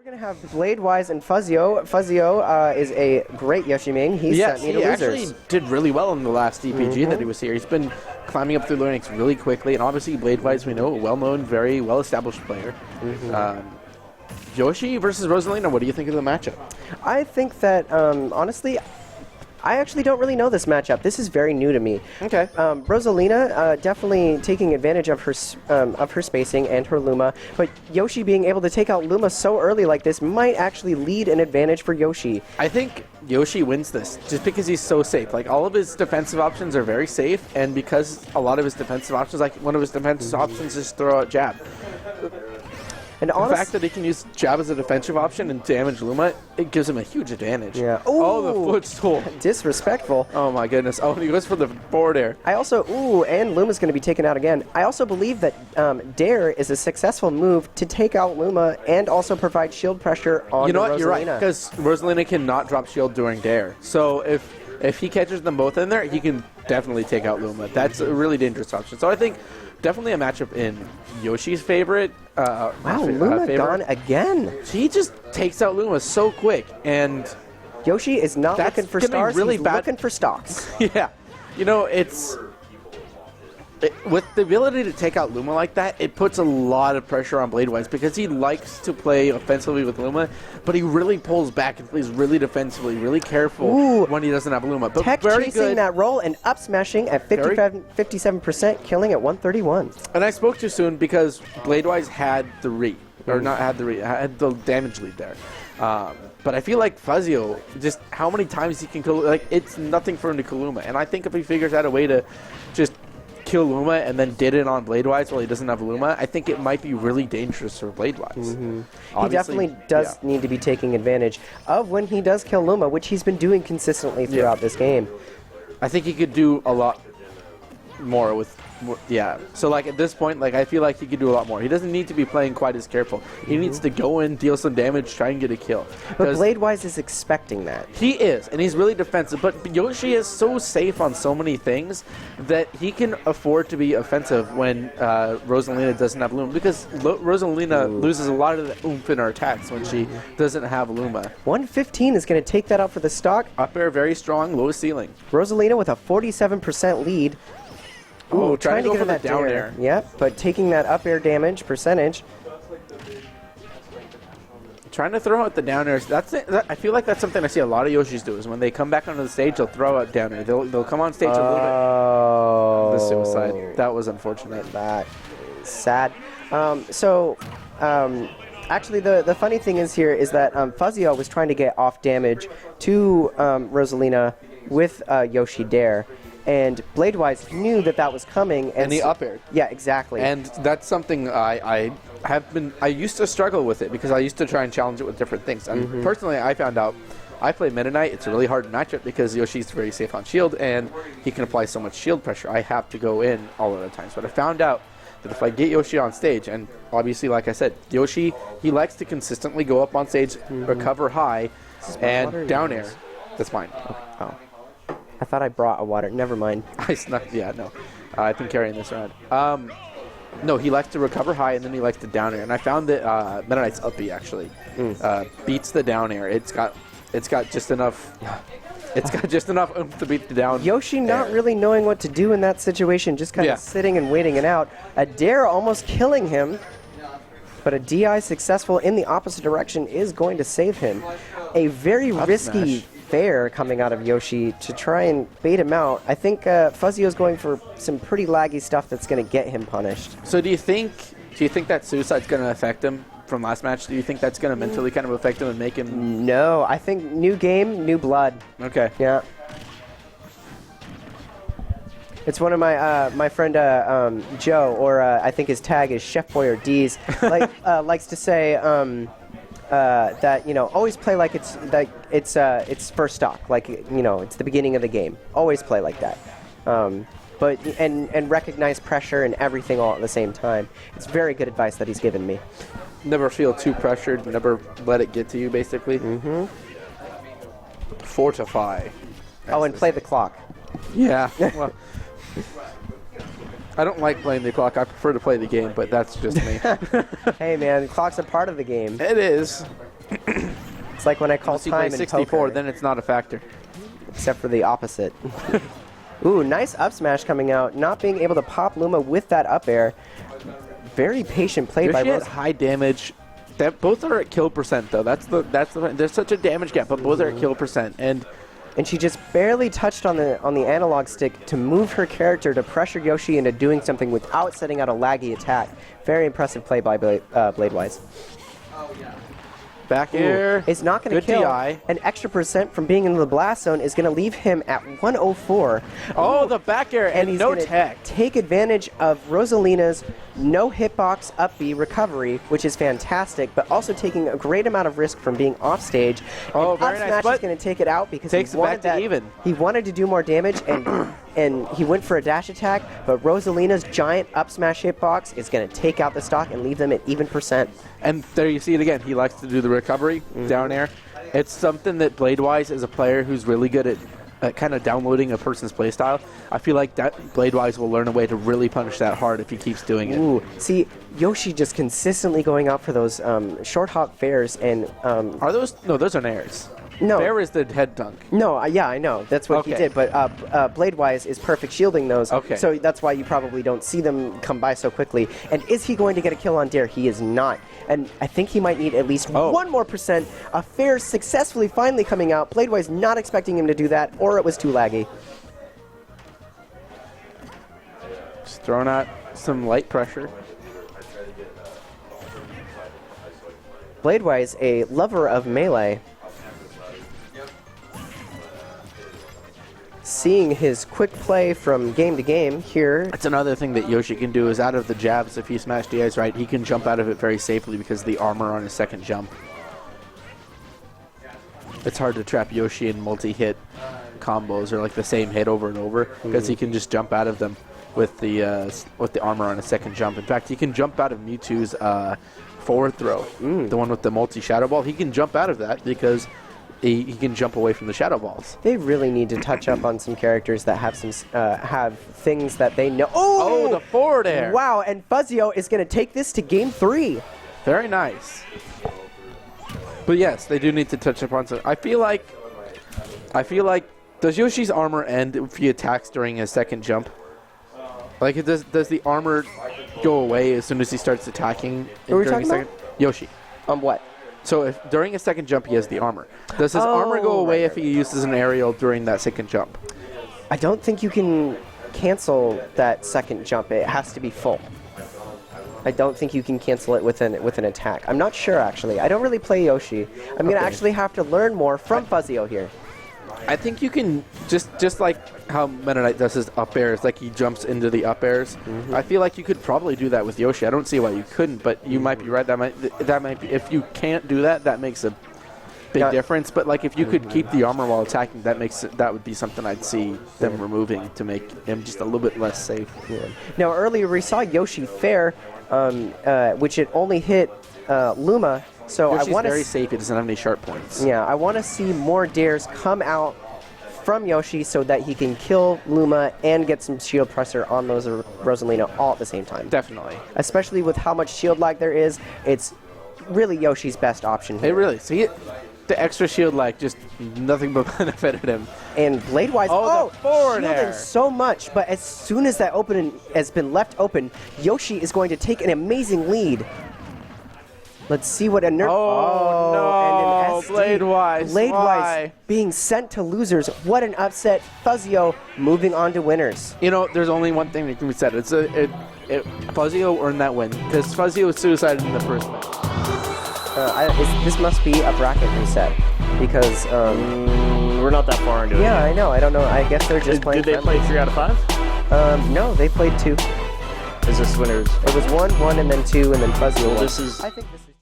We're going to have Bladewise and Fuzzio. Fuzzio is a great Yoshi main. He sent me to he losers. actually did really well in the last ePG that he was here. He's been climbing up through the ranks really quickly, and obviously Bladewise, we know, a well-known, very well-established player. Yoshi versus Rosalina, what do you think of the matchup? I think that, honestly, I actually don't really know this matchup. This is very new to me. Okay. Rosalina definitely taking advantage of her spacing and her Luma, but Yoshi being able to take out Luma so early like this might actually lead an advantage for Yoshi. I think Yoshi wins this just because he's so safe. Like, all of his defensive options are very safe, and because a lot of his defensive options, like one of his defensive options is throw out jab. And the fact that he can use jab as a defensive option and damage Luma, it gives him a huge advantage. Yeah. Oh, the footstool. Disrespectful. Oh my goodness. Oh, and he goes for the forward air. I also, and Luma's going to be taken out again. I also believe that Dare is a successful move to take out Luma and also provide shield pressure on Rosalina. You know what? You're right, because Rosalina cannot drop shield during Dare. So if he catches them both in there, he can definitely take out Luma. That's a really dangerous option. So I think definitely a matchup in Yoshi's favorite. Wow, Luma gone again. He just takes out Luma so quick, and Yoshi is not looking for stars, really he's bad. Looking for stocks. Yeah. You know, with the ability to take out Luma like that, it puts a lot of pressure on Bladewise because he likes to play offensively with Luma, but he really pulls back and plays really defensively, really careful when he doesn't have Luma. But Tech very chasing good. that roll and up smashing at 57%, killing at 131. And I spoke too soon because Bladewise had the read, or not had the read, had the damage lead there. But I feel like Fuzzio, just how many times he can kill, like, it's nothing for him to kill Luma. And I think if he figures out a way to just kill Luma and then did it on Bladewise while he doesn't have Luma, I think it might be really dangerous for Bladewise. He definitely does need to be taking advantage of when he does kill Luma, which he's been doing consistently throughout this game. I think he could do a lot more with so like at this point, like, I feel like he could do a lot more. He doesn't need to be playing quite as careful. He needs to go in, deal some damage, try and get a kill. But Bladewise is expecting that. He is, and he's really defensive. But Yoshi is so safe on so many things that he can afford to be offensive when Rosalina doesn't have Luma, because Rosalina loses a lot of the oomph in her attacks when she doesn't have Luma. 115 is going to take that out for the stock. Up air, very strong, low ceiling. Rosalina with a 47% lead. Ooh, trying to go for the down air. Yep, but taking that up air damage percentage. Trying to throw out the down airs. That's it. I feel like that's something I see a lot of Yoshis do, is when they come back onto the stage, they'll throw out down air. They'll come on stage a little bit. The suicide. That was unfortunate. That is sad. Actually, the funny thing is here is that Fuzzio was trying to get off damage to Rosalina with Yoshi Dare. And Bladewise knew that was coming. And he up-aired. Yeah, exactly. And that's something I used to struggle with it because I used to try and challenge it with different things. And personally, I found out, I play Meta Knight. It's a really hard matchup because Yoshi's very safe on shield, and he can apply so much shield pressure. I have to go in all of the times. But I found out that if I get Yoshi on stage, and obviously, like I said, Yoshi, he likes to consistently go up on stage, recover high, and down air. That's mine. Okay. Oh. I thought I brought a water. Never mind. I snuck. Yeah, no. I've been carrying this around. No, he likes to recover high, and then he likes to down air. And I found that Meta Knight's up B actually beats the down air. It's got just enough. It's got just enough oomph to beat the down. Yoshi not really knowing what to do in that situation, just kind of sitting and waiting it out. A Dare almost killing him, but a DI successful in the opposite direction is going to save him. A very risky fair coming out of Yoshi to try and bait him out. I think Fuzzio is going for some pretty laggy stuff that's going to get him punished. So do you think that suicide's going to affect him from last match? Do you think that's going to mentally kind of affect him and make him... No, I think new game, new blood. Okay. Yeah. It's one of my my friend Joe, or I think his tag is Chef Boyer D's, likes to say that, you know, always play like it's first stock, like, you know, it's the beginning of the game. Always play like that. But recognize pressure and everything all at the same time. It's very good advice that he's given me. Never feel too pressured. Never let it get to you, basically. Fortify. Oh, and play the clock. Yeah. Well, I don't like playing the clock. I prefer to play the game, but that's just me. Hey, man, the clock's a part of the game. It is. It's like when I call Once you time play in 64, poker, then it's not a factor. except for the opposite. Ooh, nice up smash coming out. Not being able to pop Luma with that up air. Very patient play by Yoshi had Rose. high damage. Both are at kill percent though. There's such a damage gap, but both are at kill percent. And she just barely touched on the analog stick to move her character to pressure Yoshi into doing something without setting out a laggy attack. Very impressive play by Bladewise. back air. It's not going to kill. DI. An extra percent from being in the blast zone is going to leave him at 104. Oh, the back air and he's no gonna tech. take advantage of Rosalina's no hitbox up B recovery, which is fantastic, but also taking a great amount of risk from being off stage. Oh, and very up nice, smash but is going to take it out because takes he it wanted back to even. He wanted to do more damage and he went for a dash attack, but Rosalina's giant up smash hitbox is going to take out the stock and leave them at even percent. And there you see it again. He likes to do the recovery down air. It's something that Bladewise is a player who's really good at kind of downloading a person's playstyle. I feel like that Bladewise will learn a way to really punish that hard if he keeps doing it. Ooh, see, Yoshi just consistently going out for those short hop fairs and... Are those? No, those are nairs. No. Fair is the head dunk. No, yeah, I know. That's what he Okay. did. But Bladewise is perfect shielding those. Okay. So that's why you probably don't see them come by so quickly. And is he going to get a kill on Dare? He is not. And I think he might need at least 1 more percent. A fair successfully finally coming out. Bladewise not expecting him to do that, or it was too laggy. Just throwing out some light pressure. Bladewise, a lover of melee. Seeing his quick play from game to game here. That's another thing that Yoshi can do is out of the jabs, if he smash DIs right, he can jump out of it very safely because of the armor on his second jump. It's hard to trap Yoshi in multi-hit combos or like the same hit over and over because he can just jump out of them with the armor on his second jump. In fact, he can jump out of Mewtwo's forward throw, the one with the multi-shadow ball. He can jump out of that because he can jump away from the shadow balls. They really need to touch up on some characters that have some have things that they know. Oh, the forward air! Wow, and Fuzzio is going to take this to game 3. Very nice. But yes, they do need to touch up on some. I feel like, does Yoshi's armor end if he attacks during his second jump? Like, does the armor go away as soon as he starts attacking? Who are we during his talking second? Yoshi. What? So if during his second jump he has the armor, does his armor go away if he uses an aerial during that second jump? I don't think you can cancel that second jump. It has to be full. I don't think you can cancel it with an attack. I'm not sure, actually. I don't really play Yoshi. I'm going to actually have to learn more from Fuzzio here. I think you can, just like how Meta Knight does his up airs, like he jumps into the up airs. I feel like you could probably do that with Yoshi. I don't see why you couldn't, but you might be right. That might be, if you can't do that, that makes a big difference. But like if you could keep the armor while attacking, that would be something I'd see them removing to make him just a little bit less safe. Yeah. Now earlier we saw Yoshi fair, which it only hit Luma. So Yoshi's I want very safe. He doesn't have any sharp points. Yeah, I want to see more dares come out from Yoshi so that he can kill Luma and get some shield pressure on those Rosalina all at the same time. Definitely. Especially with how much shield lag there is, it's really Yoshi's best option here. It really. See, the extra shield lag just nothing but benefited him. And Bladewise, the forward shielding air. so much, but as soon as that opening has been left open, Yoshi is going to take an amazing lead. Let's see what a nerf. Oh, no, and an SD. Bladewise. Bladewise Why? being sent to losers. What an upset. Fuzzio moving on to winners. You know, there's only one thing that can be said. It's Fuzzio earned that win because Fuzzio was suicided in the first match. This must be a bracket reset because We're not that far into it. yeah, I know. I don't know. I guess they're just playing. Did they play 3 out of 5? No, they played 2. Is this winners? It was 1, 1, and then 2, and then Fuzzio won. This is. I think this is.